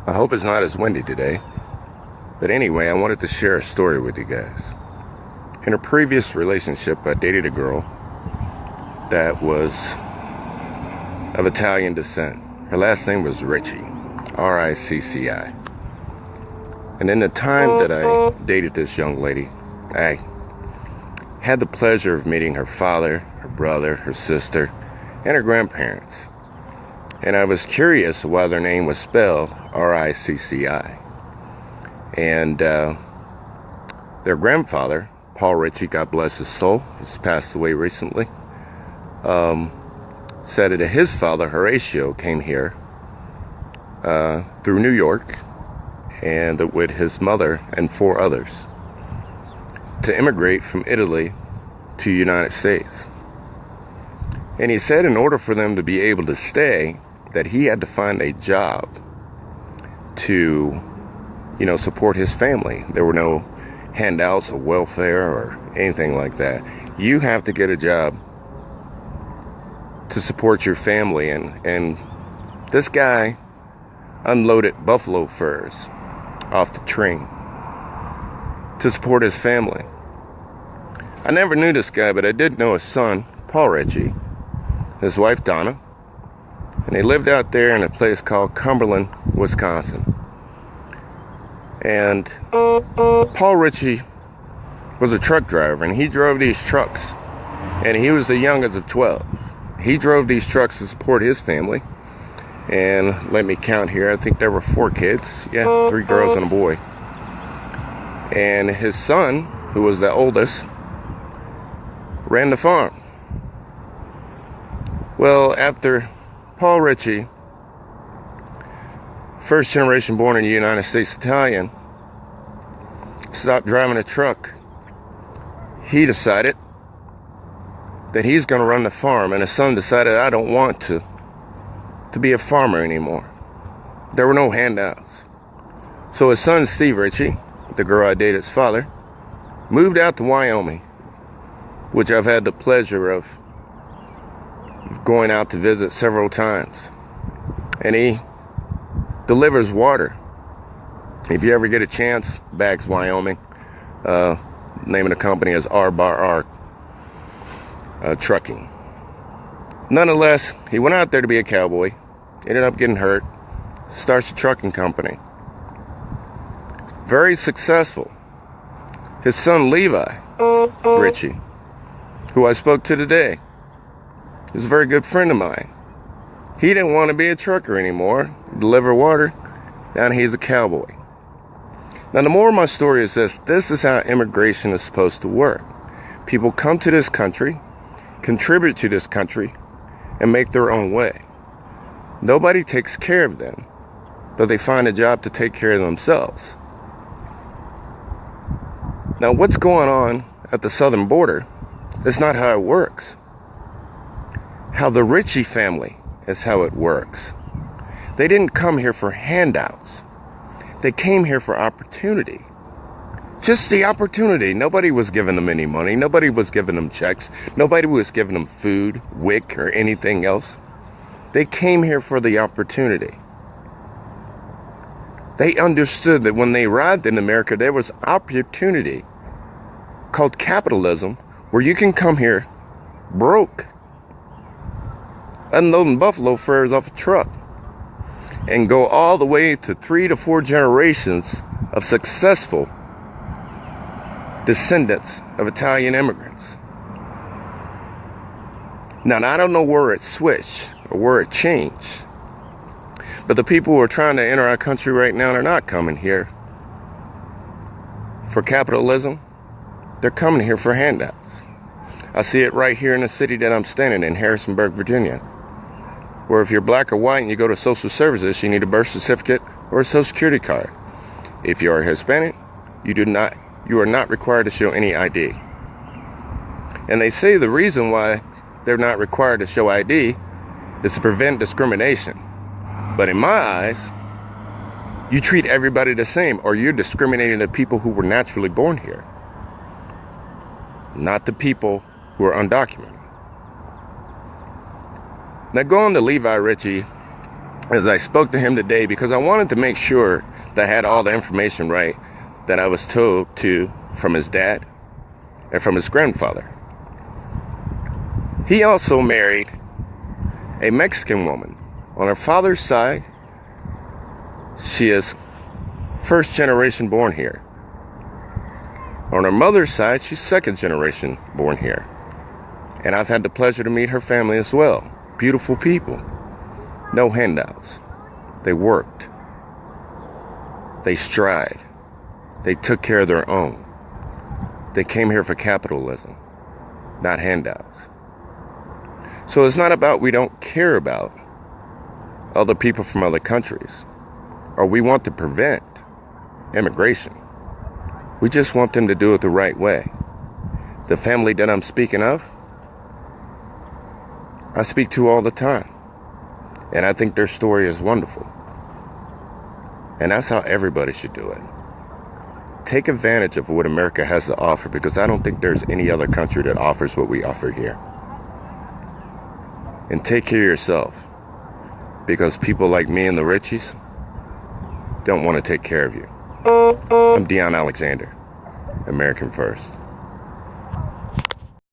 I hope it's not as windy today. But anyway, I wanted to share a story with you guys. In a previous relationship, I dated a girl that was of Italian descent. Her last name was Ricci, R-I-C-C-I. And in the time that I dated this young lady, I had the pleasure of meeting her father, her brother, her sister, and her grandparents. And I was curious why their name was spelled R-I-C-C-I. And their grandfather, Paul Ricci, God bless his soul, he's passed away recently, said that his father, Horatio, came here through New York and with his mother and 4 others to immigrate from Italy to the United States. And he said in order for them to be able to stay, that he had to find a job to, support his family. There were no handouts or welfare or anything like that. You have to get a job to support your family. And this guy unloaded buffalo furs off the train to support his family. I never knew this guy, but I did know his son, Paul Ricci, his wife, Donna, and they lived out there in a place called Cumberland, Wisconsin. And Paul Ricci was a truck driver, and he drove these trucks, and he was the youngest of 12. He drove these trucks to support his family, and let me count here, I think there were 4 kids, 3 girls and a boy. And his son, who was the oldest, ran the farm. Well, after Paul Ricci, first generation born in the United States Italian, stopped driving a truck, he decided that he's going to run the farm, and his son decided, I don't want to be a farmer anymore. There were no handouts. So his son, Steve Ricci, the girl I dated's father, moved out to Wyoming, which I've had the pleasure of going out to visit several times. And he delivers water. If you ever get a chance, Bags, Wyoming. Name of the company is R-Bar-R Trucking. Nonetheless, he went out there to be a cowboy, ended up getting hurt, starts a trucking company. Very successful. His son, Levi Ricci, who I spoke to today, is a very good friend of mine. He didn't want to be a trucker anymore, deliver water, now he's a cowboy. Now, the moral of my story is this is how immigration is supposed to work. People come to this country, contribute to this country, and make their own way. Nobody takes care of them, but they find a job to take care of themselves. Now, what's going on at the southern border is not how it works. How the Ricci family is how it works. They didn't come here for handouts. They came here for opportunity. Just the opportunity. Nobody was giving them any money. Nobody was giving them checks. Nobody was giving them food, WIC, or anything else. They came here for the opportunity. They understood that when they arrived in America, there was opportunity called capitalism, where you can come here broke, unloading buffalo furs off a truck, and go all the way to 3 to 4 generations of successful descendants of Italian immigrants. Now, I don't know where it switched or where it changed, but the people who are trying to enter our country right now are not coming here for capitalism. They're coming here for handouts. I see it right here in the city that I'm standing in, Harrisonburg, Virginia, where if you're black or white and you go to social services, you need a birth certificate or a social security card. If you are Hispanic, you are not required to show any ID. And they say the reason why they're not required to show ID is to prevent discrimination. But in my eyes, you treat everybody the same, or you're discriminating the people who were naturally born here, not the people who are undocumented. Now, going to Levi Ricci, as I spoke to him today, because I wanted to make sure that I had all the information right that I was told to from his dad and from his grandfather. He also married a Mexican woman. On her father's side, she is first generation born here. On her mother's side, she's second generation born here. And I've had the pleasure to meet her family as well. Beautiful people. No handouts. They worked. They strived. They took care of their own. They came here for capitalism, not handouts. So it's not about we don't care about other people from other countries, or we want to prevent immigration. We just want them to do it the right way. The family that I'm speaking of, I speak to all the time. And I think their story is wonderful. And that's how everybody should do it. Take advantage of what America has to offer, because I don't think there's any other country that offers what we offer here. And take care of yourself, because people like me and the Richies don't want to take care of you. I'm Dion Alexander, American First.